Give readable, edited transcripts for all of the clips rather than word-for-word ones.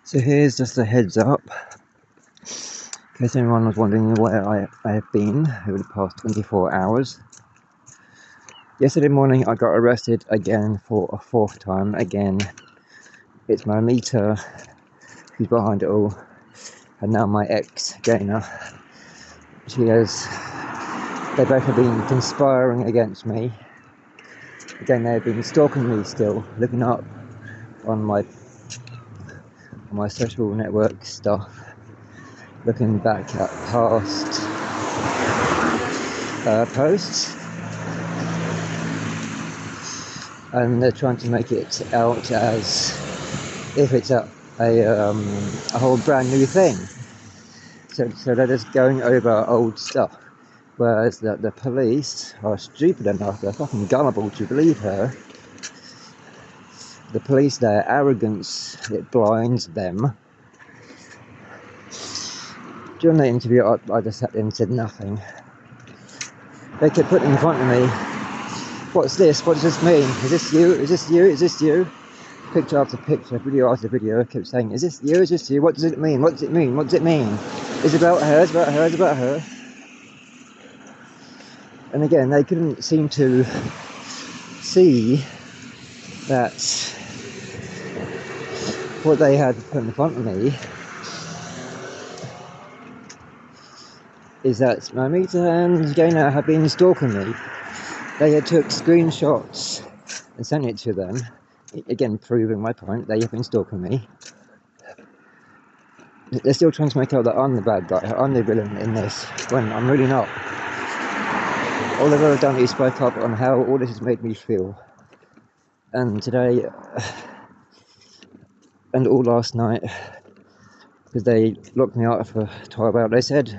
So here's just a heads up, in case anyone was wondering where I have been over the past 24 hours. Yesterday morning I got arrested again for a fourth time. Again, it's my meter who's behind it all, and now my ex, Gaynor. They both have been conspiring against me. Again, they have been stalking me still, looking up on my social network stuff, looking back at past posts, and they're trying to make it out as if it's a whole brand new thing. So they're just going over old stuff, whereas the police are stupid enough, they're fucking gullible to believe her. The police, their arrogance, it blinds them. During the interview, I just sat there and said nothing. They kept putting in front of me, what's this? What does this mean? Is this you? Is this you? Is this you? Picture after picture, video after video, I kept saying, is this you? Is this you? What does it mean? What does it mean? What does it mean? Is it about her? It's about her? It's about her? And again, they couldn't seem to see that what they had put in front of me is that my meter and Gaynor have been stalking me. They had took screenshots and sent it to them, again proving my point. They have been stalking me. They're still trying to make out that I'm the bad guy, I'm the villain in this, when I'm really not. All they've ever done is spoke up on how all this has made me feel. And today, and all last night, because they locked me out for 12 hours, they said,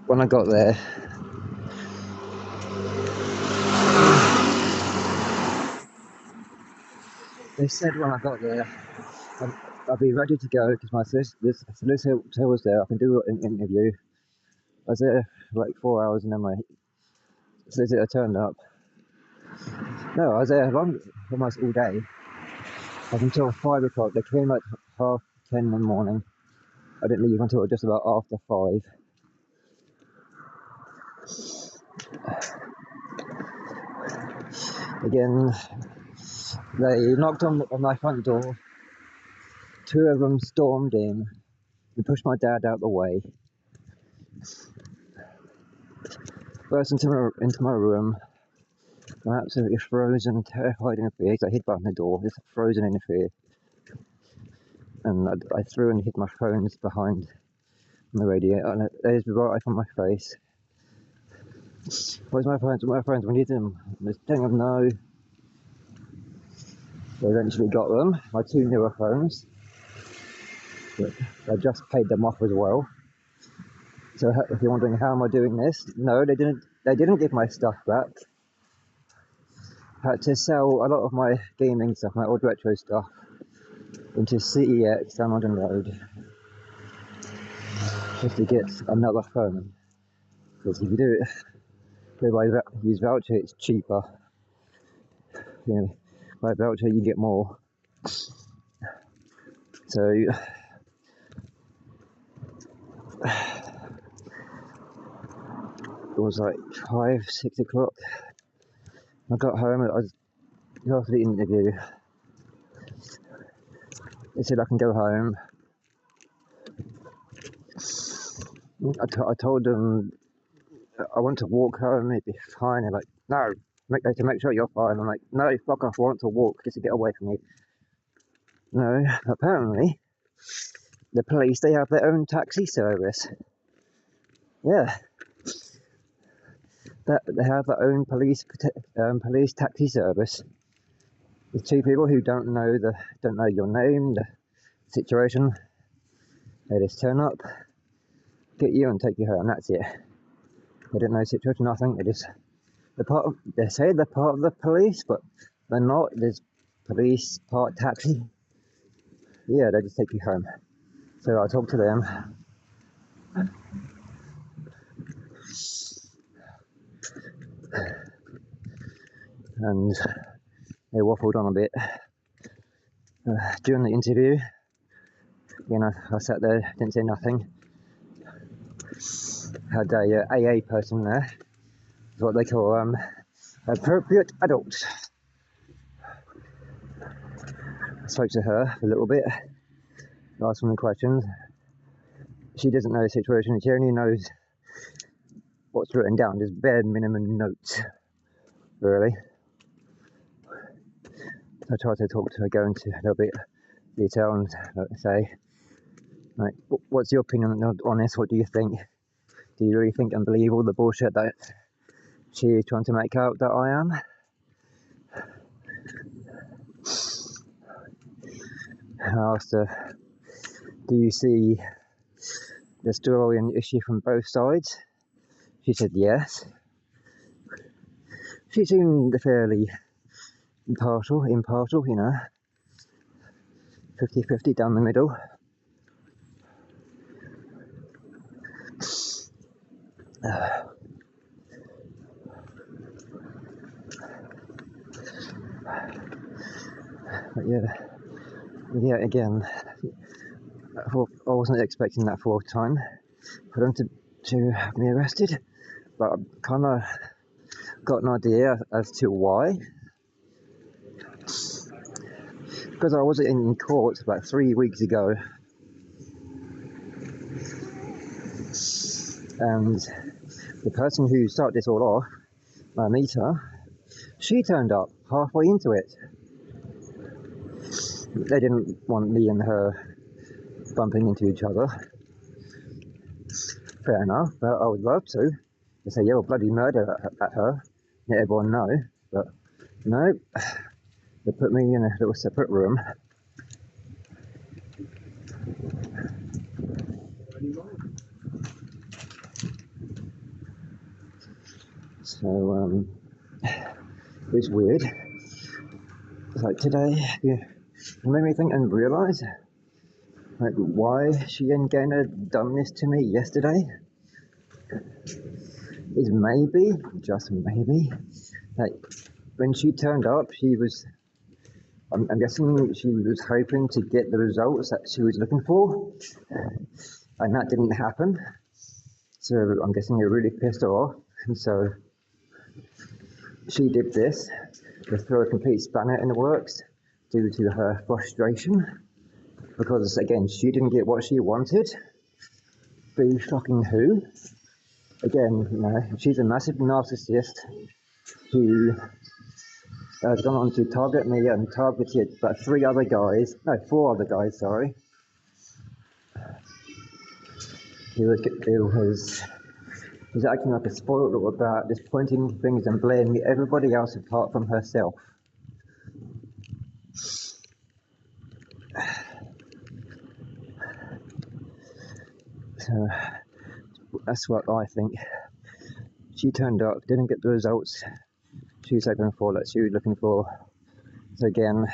when I got there, I'll be ready to go because my solicitor was there. I can do an interview. I was there for like 4 hours and then my solicitor turned up. No, I was there almost all day. Up until 5 o'clock. They came at 10:30 in the morning. I didn't leave until just about after 5. Again, they knocked on my front door. 2 of them stormed in and pushed my dad out the way. Burst into my room. I'm absolutely frozen, terrified in fear. I hid behind the door, just frozen in fear. And I threw and hid my phones behind the radiator, and there's right on my face. Where's my phones? Where's my phones? We need them. I'm just telling them no. They eventually got them, my 2 newer phones. But I just paid them off as well. So if you're wondering how am I doing this, no, they didn't give my stuff back. I had to sell a lot of my gaming stuff, my old retro stuff, into CEX down London Road, just to get another phone. Because if you do it use voucher, it's cheaper. You know, by voucher you get more. So it was like 5, 6 o'clock. I got home. I was after the interview. They said I can go home. I told them I want to walk home. It'd be fine. They're like, no, to make sure you're fine. I'm like, no, fuck off. I want to walk just to get away from you. No, apparently the police, they have their own taxi service. Yeah, they have their own police taxi service. There's 2 people who don't know your name, the situation. They just turn up, get you, and take you home. That's it. They don't know the situation, nothing. They say they're part of the police, but they're not. There's police, part taxi. Yeah, they just take you home. So I talked to them. And they waffled on a bit during the interview. You know, I sat there, didn't say nothing. Had a AA person there, what they call appropriate adult. I spoke to her a little bit, asked some questions. She doesn't know the situation, she only knows what's written down, just bare minimum notes, really. I tried to talk to her, go into a little bit of detail and say, like, what's your opinion on this? What do you think? Do you really think and believe all the bullshit that she is trying to make out that I am? I asked her, do you see the story and issue from both sides? She said yes. She seemed fairly impartial, you know, 50-50 down the middle. But yeah, again, I wasn't expecting that fourth time for them to have me arrested, but I kind of got an idea as to why. Because I was in court about 3 weeks ago, and the person who started this all off, Anita, she turned up halfway into it. They didn't want me and her bumping into each other. Fair enough, but I would love to. They say, yell bloody murder at her, let everyone know, but no, they put me in a little separate room. So, it was weird. It's like today, it made me think and realise, like, why she and Gaynor done this to me yesterday is maybe, just maybe, like, when she turned up, she was, I'm guessing she was hoping to get the results that she was looking for, and that didn't happen. So I'm guessing it really pissed her off, and so she did this to throw a complete spanner in the works due to her frustration, because again, she didn't get what she wanted. Be fucking who? Again, you know, she's a massive narcissist who has gone on to target me and targeted about 4 other guys, sorry. He was acting like a spoiled little brat, just pointing fingers and blaming everybody else apart from herself. So that's what I think. She turned up, didn't get the results she was hoping for, that she was looking for. So again,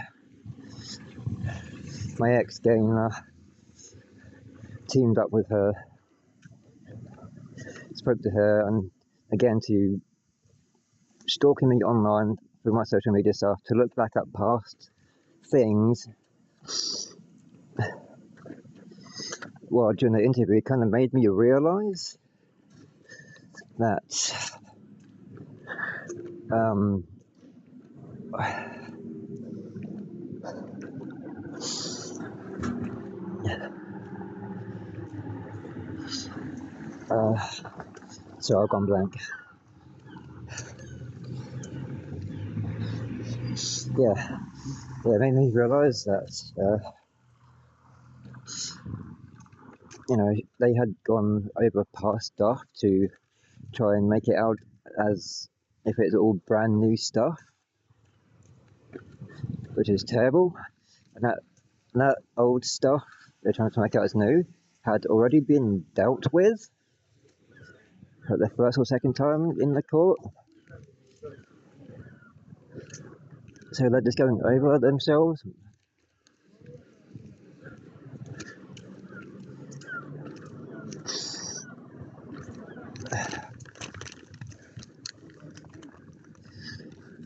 my ex Gaynor teamed up with her, spoke to her, and again to stalking me online through my social media stuff, to look back at past things. Well, during the interview, it kind of made me realise that so I've gone blank. Yeah, it made me realise that you know, they had gone over past stuff to try and make it out as if it's all brand new stuff, which is terrible. And that old stuff they're trying to make out as new had already been dealt with for the first or second time in the court. So they're just going over themselves.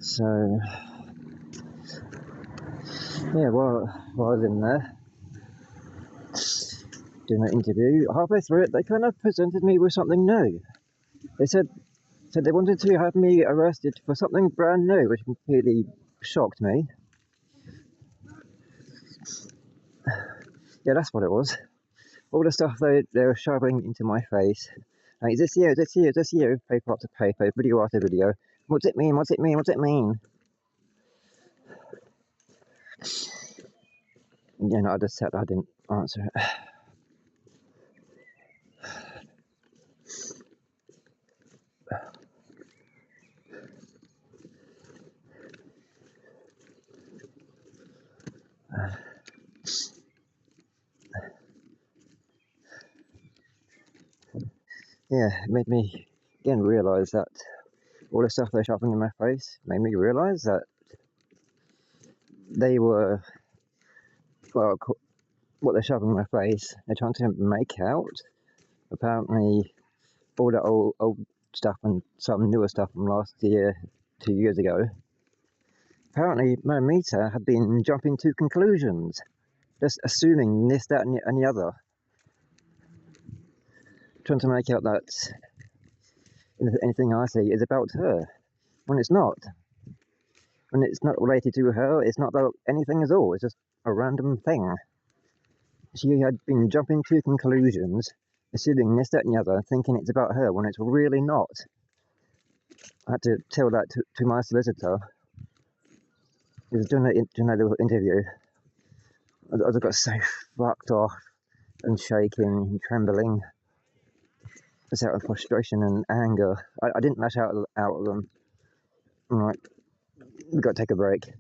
So yeah, while I was in there, doing an interview. Halfway through it, they kind of presented me with something new. They said they wanted to have me arrested for something brand new, which completely shocked me. Yeah, that's what it was. All the stuff they were shoving into my face. Like, is this you? Is this you? Is this you? Paper after paper, video after video. What's it mean? What's it mean? What's it mean? And, I just said I didn't answer it. Yeah, it made me again realise that all the stuff they're shoving in my face made me realise that they were, well, what they're shoving in my face, they're trying to make out. Apparently, all that old stuff and some newer stuff from last year, 2 years ago, apparently my meter had been jumping to conclusions, just assuming this, that, and the other. Trying to make out that anything I say is about her, when it's not. When it's not related to her, it's not about anything at all, it's just a random thing. She had been jumping to conclusions, assuming this, that, and the other, thinking it's about her when it's really not. I had to tell that to my solicitor. He was doing a little interview. I got so fucked off and shaking and trembling. It's out of frustration and anger. I didn't lash out at them. I'm like, we got to take a break.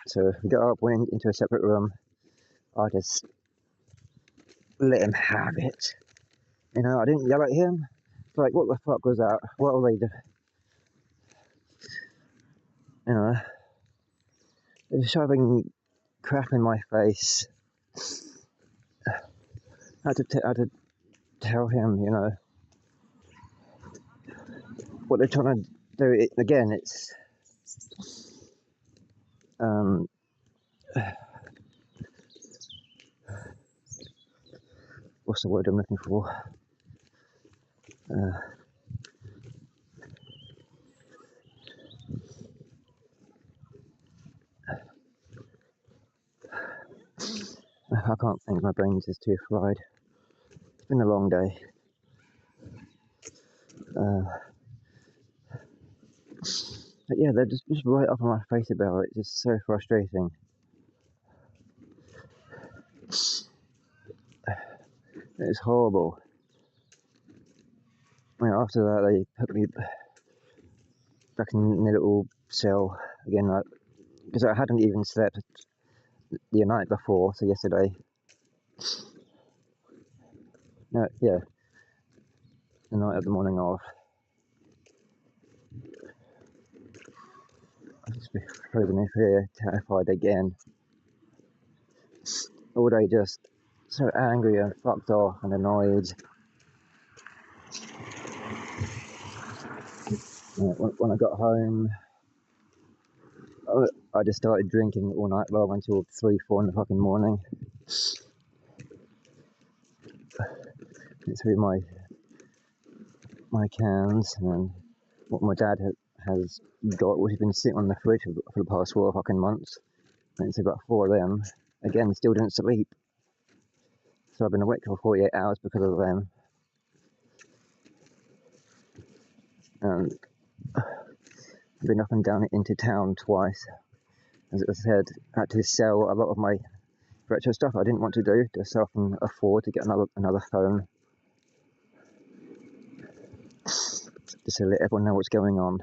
So we got up, went into a separate room. I just let him have it. I didn't yell at him. Like, what the fuck was that? What are they doing? They're shoving crap in my face. I had to tell him, what they're trying to do. Again, it's what's the word I'm looking for? I can't think, my brain's just too fried. It's been a long day. But yeah, they're just right up in my face about it. It's just so frustrating. It's horrible. After that, they put me back in the little cell again, because I hadn't even slept the night before, so yesterday. No, yeah, the night of the morning off. I've just been frozen in fear, terrified again. All day just so angry and fucked off and annoyed. When I got home, I just started drinking all night long until 3, 4 in the fucking morning. Through my cans and what my dad has got, which has been sitting on the fridge for the past 4 fucking months. And it's about 4 of them. Again, still didn't sleep. So I've been awake for 48 hours because of them. And I've been up and down into town twice. As I said, I had to sell a lot of my retro stuff I didn't want to do, just so I can afford to get another phone. Just to let everyone know what's going on.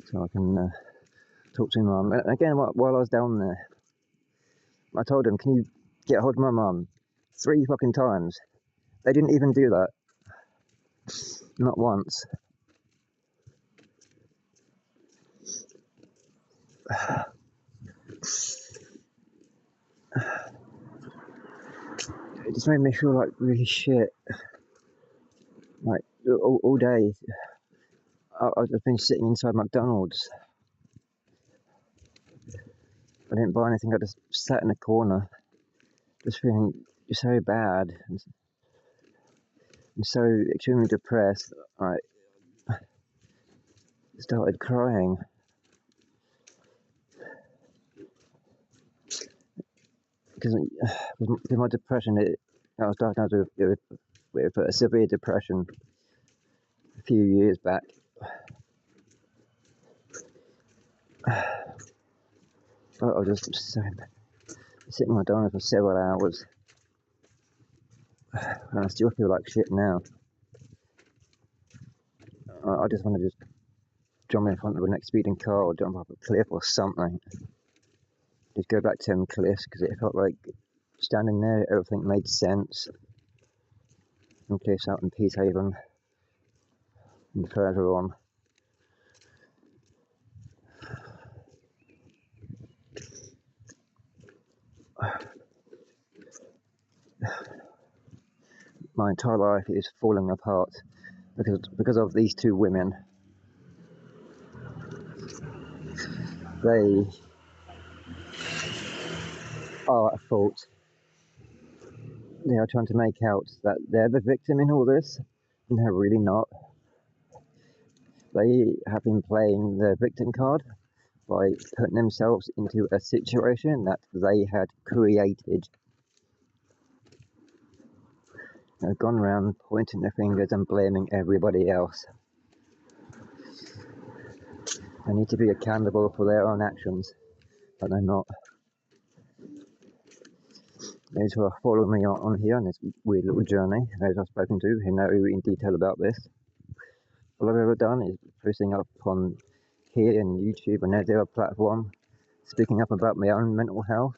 So I can talk to my mum. And again, while I was down there, I told them, can you get a hold of my mum? 3 fucking times. They didn't even do that. Not once. It just made me feel like really shit. Like, all day, I've been sitting inside McDonald's. I didn't buy anything, I just sat in a corner. just feeling so bad and so extremely depressed. I started crying because with my depression, I was diagnosed with a severe depression a few years back. But I was just sitting on my diner for several hours, and I still feel like shit now. I just want to just jump in front of the next speeding car or jump off a cliff or something. Just go back to them cliffs, because it felt like standing there, everything made sense. Some cliffs out in Peacehaven and further on. My entire life is falling apart because of these two women. They are at fault. They are trying to make out that they're the victim in all this, and they're really not. They have been playing the victim card by putting themselves into a situation that they had created. They've gone around pointing their fingers and blaming everybody else. They need to be accountable for their own actions, but they're not. Those who are following me on here on this weird little journey, those I've spoken to who know in detail about this, all I've ever done is posting up on here and YouTube and every other platform, speaking up about my own mental health,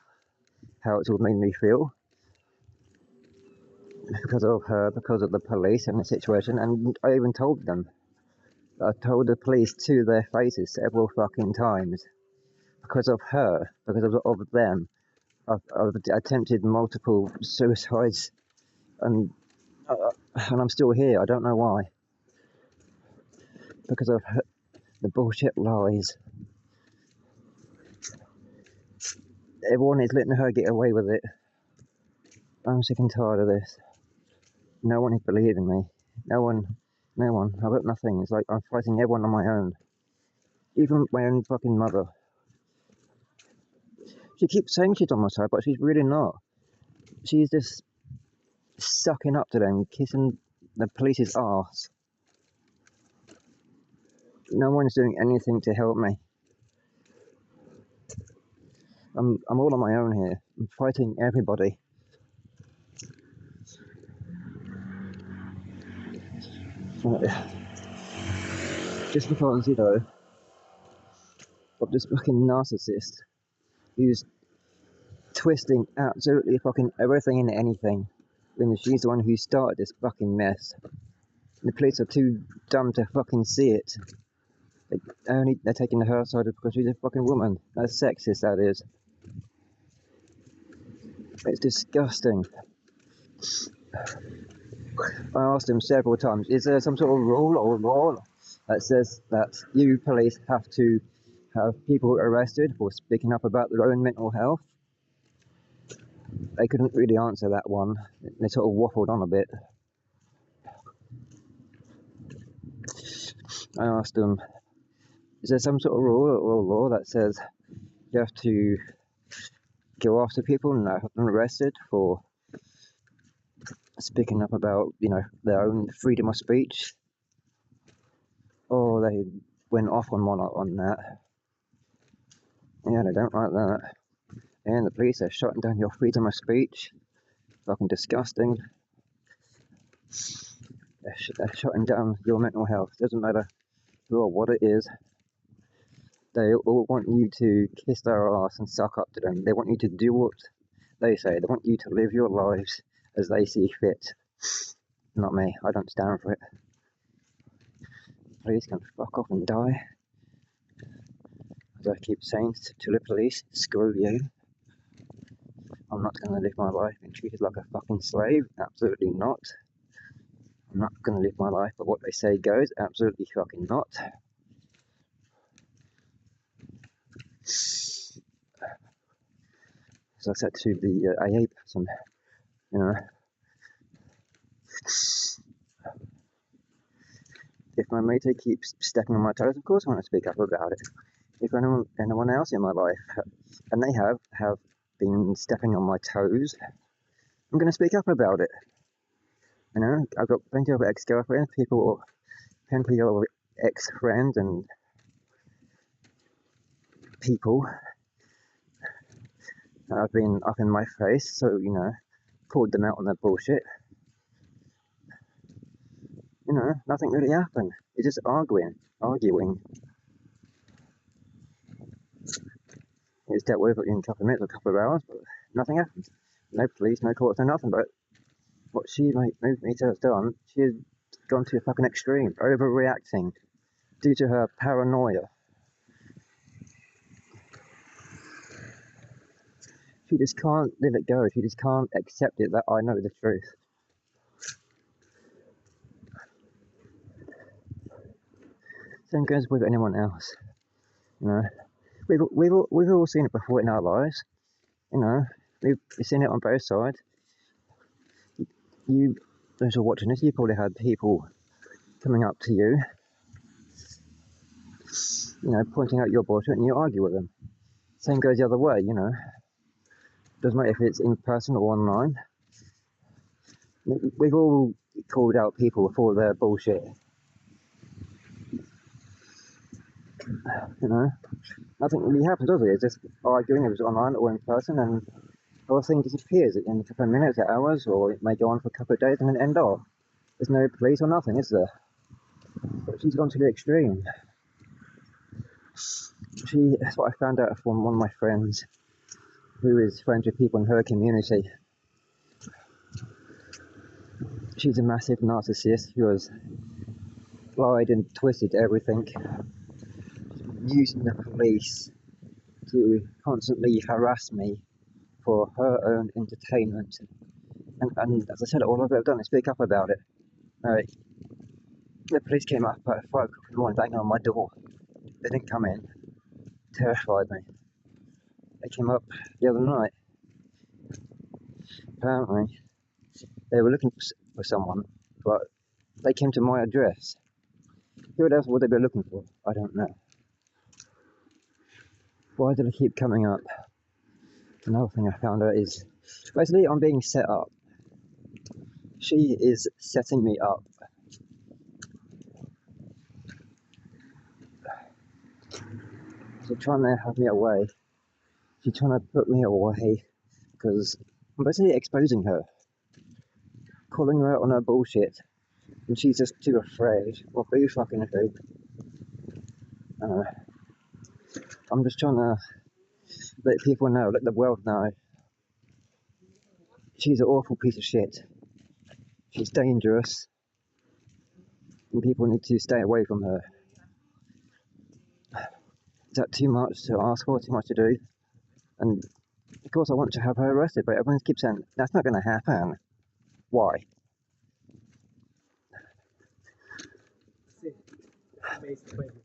how it's all made me feel, because of her, because of the police and the situation. And I even told them, I told the police to their faces several fucking times, because of her, because of them, I've attempted multiple suicides, and I'm still here. I don't know why. Because of her, the bullshit lies. Everyone is letting her get away with it. I'm sick and tired of this. No one is believing me. No one. I've got nothing. It's like I'm fighting everyone on my own. Even my own fucking mother. She keeps saying she's on my side, but she's really not. She's just sucking up to them, kissing the police's arse. No one's doing anything to help me. I'm all on my own here. I'm fighting everybody. Just because, of this fucking narcissist who's twisting absolutely fucking everything and anything when she's the one who started this fucking mess. The police are too dumb to fucking see it. They're taking her side because she's a fucking woman. That's sexist, that is. It's disgusting. I asked him several times, is there some sort of rule or law that says that you police have to have people arrested for speaking up about their own mental health? They couldn't really answer that one. They sort of waffled on a bit. I asked them, is there some sort of rule or law that says you have to go after people and have them arrested for speaking up about, their own freedom of speech? Oh, they went off on that. Yeah, they don't like that. And the police are shutting down your freedom of speech. Fucking disgusting. They're shutting down your mental health. Doesn't matter who or what it is. They all want you to kiss their ass and suck up to them. They want you to do what they say. They want you to live your lives as they see fit. Not me. I don't stand for it. Police can fuck off and die. As I keep saying to the police, screw you. I'm not going to live my life being treated like a fucking slave. Absolutely not. I'm not going to live my life by what they say goes. Absolutely fucking not. So I said to the AA person, you know, if my mate keeps stepping on my toes, of course I want to speak up about it. If anyone else in my life, and they have been stepping on my toes, I'm going to speak up about it. You know, I've got plenty of ex-girlfriends, plenty of ex-friends and people that have been up in my face, so, you know, called them out on their bullshit. You know, nothing really happened. It's just arguing. It's dealt with in a couple of minutes, a couple of hours, but nothing happened. No police, no courts, no nothing. But what she moved me to have done, she had gone to a fucking extreme, overreacting due to her paranoia. She just can't let it go. She just can't accept it that I know the truth. Same goes with anyone else. You know, we've all seen it before in our lives. You know, we've seen it on both sides. Those who are watching this, you probably had people coming up to you, you know, pointing out your bullshit, and you argue with them. Same goes the other way, you know. Doesn't matter if it's in person or online. We've all called out people for their bullshit. You know, nothing really happens, does it? It's just arguing, if it's online or in person, and the whole thing disappears in a couple of minutes or hours, or it may go on for a couple of days and then end off. There's no police or nothing, is there? But she's gone to the extreme. That's what I found out from one of my friends, who is friends with people in her community. She's a massive narcissist who has lied and twisted everything, using the police to constantly harass me for her own entertainment. And as I said, all I've ever done is speak up about it. The police came up at 5 o'clock in the morning, banging on my door. They didn't come in. Terrified me. They came up the other night. Apparently, they were looking for someone, but they came to my address. Who else would they be looking for? I don't know. Why do they keep coming up? Another thing I found out is, basically, I'm being set up. She is setting me up. She's trying to have me away. She's trying to put me away because I'm basically exposing her, calling her out on her bullshit, and she's just too afraid. What are you fucking do? I'm just trying to let people know, let the world know. She's an awful piece of shit. She's dangerous, and people need to stay away from her. Is that too much to ask for, too much to do? And of course I want to have her arrested, but everyone keeps saying, that's not going to happen. Why?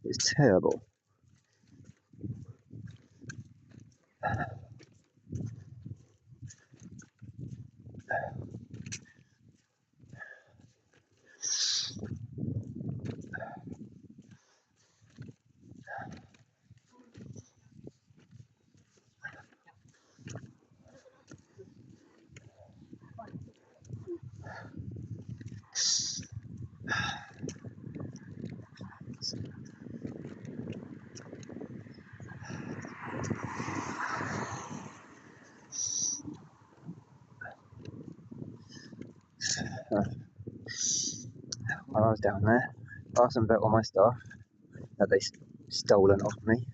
It's terrible. While I was down there, I asked them about all my stuff that they stolen off me.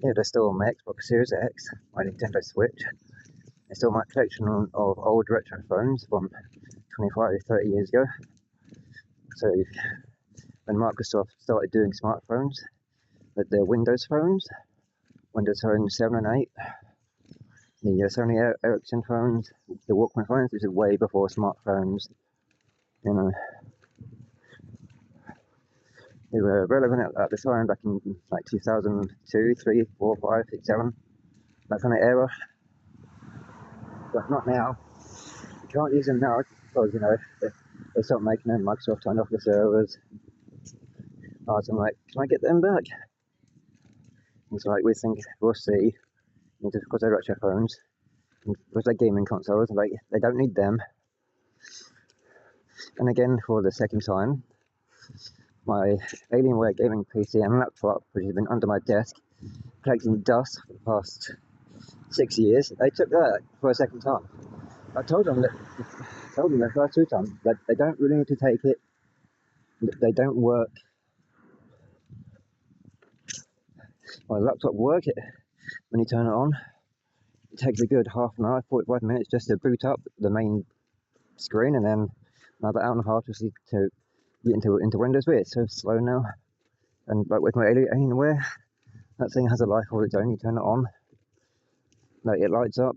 Yeah, they stole my Xbox Series X, my Nintendo Switch. They stole my collection of old retro phones from 25 to 30 years ago. So when Microsoft started doing smartphones, the Windows phones, Windows Phone 7 and 8, the Sony Ericsson phones, the Walkman phones, this is way before smartphones, you know. They were relevant at the time, back in like 2002, 3, 4, 5, 6, 7, that kind of era. but not now. You can't use them now because, you know, they start making them. Microsoft turned off the servers. So I'm like, can I get them back? It's like, we think, we'll see. Because they're retro phones, because they're gaming consoles, like, they don't need them. And again, for the second time, my Alienware gaming PC and laptop, which has been under my desk, collecting dust for the past 6 years, they took that for a second time. I told them the first 2 times that they don't really need to take it. They don't work. My laptop works it when you turn it on. It takes a good half an hour, 45 minutes just to boot up the main screen, and then another hour and a half just to get into Windows. But it's so slow now. And like with my Alienware, that thing has a life of its own. You turn it on, like, it lights up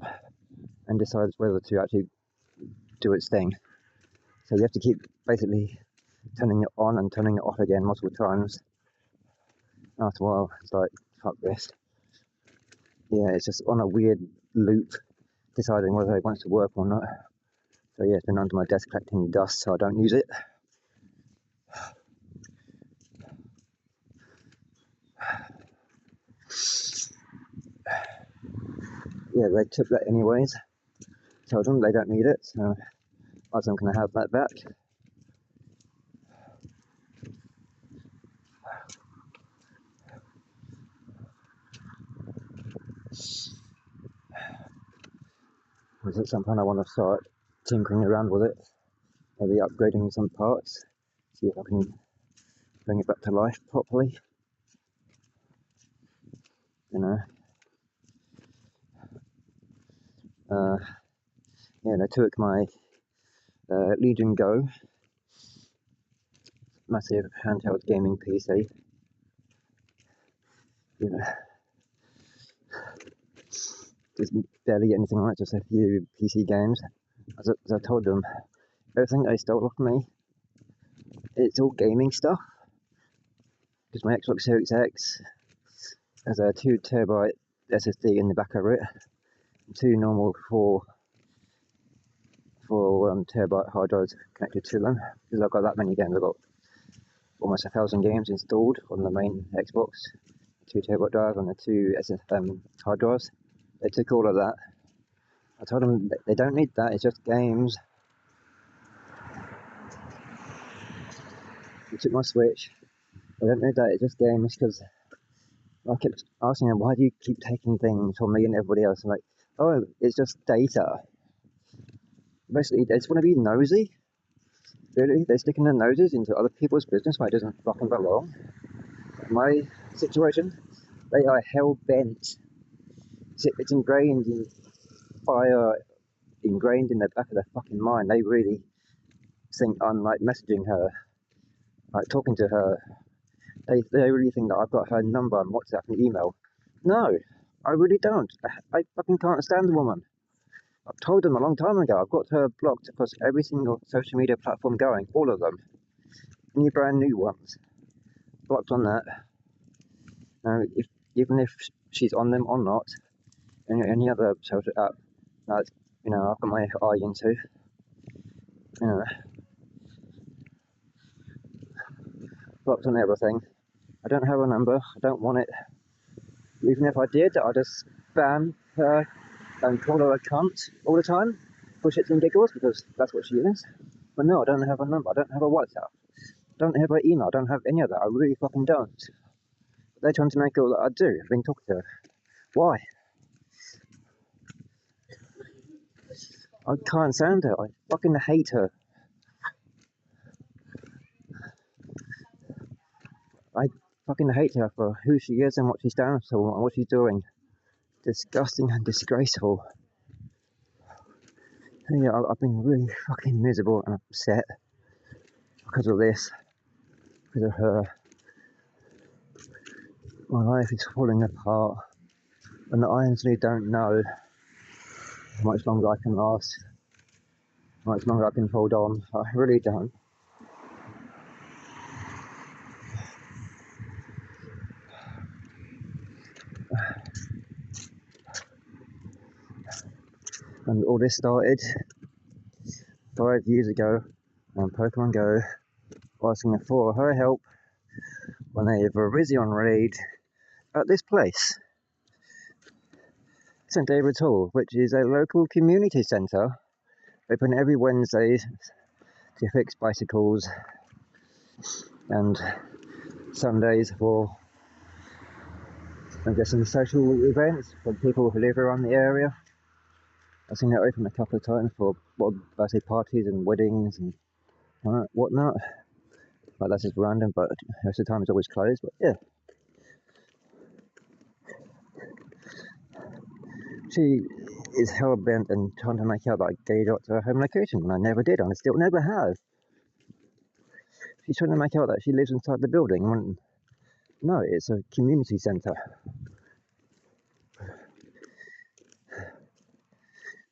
and decides whether to actually do its thing. So you have to keep basically turning it on and turning it off again multiple times. After a while, it's like, fuck this. Yeah, it's just on a weird loop, deciding whether it wants to work or not. So yeah, it's been under my desk collecting dust, so I don't use it. Yeah, they took that anyways. Told them they don't need it, so I was going to have that back. Because at some point I want to start tinkering around with it, maybe upgrading some parts, see if I can bring it back to life properly. You know. Yeah, they took my Legion Go, massive handheld gaming PC. You know, there's barely anything on it, just a few PC games. As I told them, everything they stole off me, it's all gaming stuff. Because my Xbox Series X has a 2TB SSD in the back of it, and 2 normal 4TB hard drives connected to them. Because I've got that many games, I've got almost 1,000 games installed on the main Xbox, 2TB drive and the 2 hard drives. They took all of that. I told them they don't need that, it's just games. They took my Switch. They don't need that, it's just games. Because I kept asking them, why do you keep taking things from me and everybody else? I'm like, oh, it's just data. Basically, they just want to be nosy. Really, they're sticking their noses into other people's business where it doesn't fucking belong. My situation, they are hell-bent. It's ingrained in ingrained in the back of their fucking mind. They really think I'm like messaging her, like talking to her. They really think that I've got her number on WhatsApp and email. No, I really don't. I fucking can't stand the woman. I've told them a long time ago, I've got her blocked across every single social media platform going, all of them. Any brand new ones. Blocked on that. Now, even if she's on them or not, any other social app that, you know, I've got my eye into, you know, blocked on everything. I don't have her number, I don't want it. Even if I did, I'd just spam her and call her a cunt all the time for shits and giggles, because that's what she is. But no, I don't have her number, I don't have her WhatsApp, I don't have her email, I don't have any of that, I really fucking don't. They're trying to make all that I do. I've been talking to her. Why? I can't stand her, I fucking hate her. I fucking hate her for who she is and what she stands for and what she's doing. Disgusting and disgraceful. And yeah, I've been really fucking miserable and upset because of this, because of her. My life is falling apart, and I honestly don't know how much longer I can last, how much longer I can hold on. I really don't. And all this started 5 years ago on Pokemon Go, asking for her help when a Virizion raid at this place, St David's Hall, which is a local community centre, open every Wednesday to fix bicycles and Sundays for, I'm guessing, social events for people who live around the area. I've seen it open a couple of times for birthday parties and weddings and whatnot. Like, that's just random, but most of the time it's always closed. But yeah, she is hell bent and trying to make out that I gave out to her home location, and I never did, and I still never have. She's trying to make out that she lives inside the building when no, it's a community centre.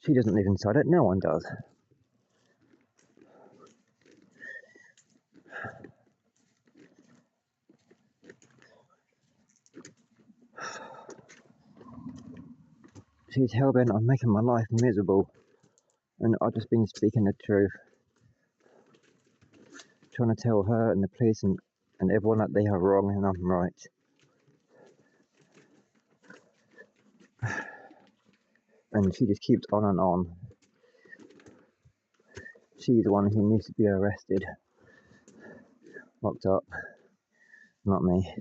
She doesn't live inside it, no one does. She's hell-bent on making my life miserable, and I've just been speaking the truth. Trying to tell her and the police and everyone that they are wrong and I'm right. And she just keeps on and on. She's the one who needs to be arrested. Locked up. Not me.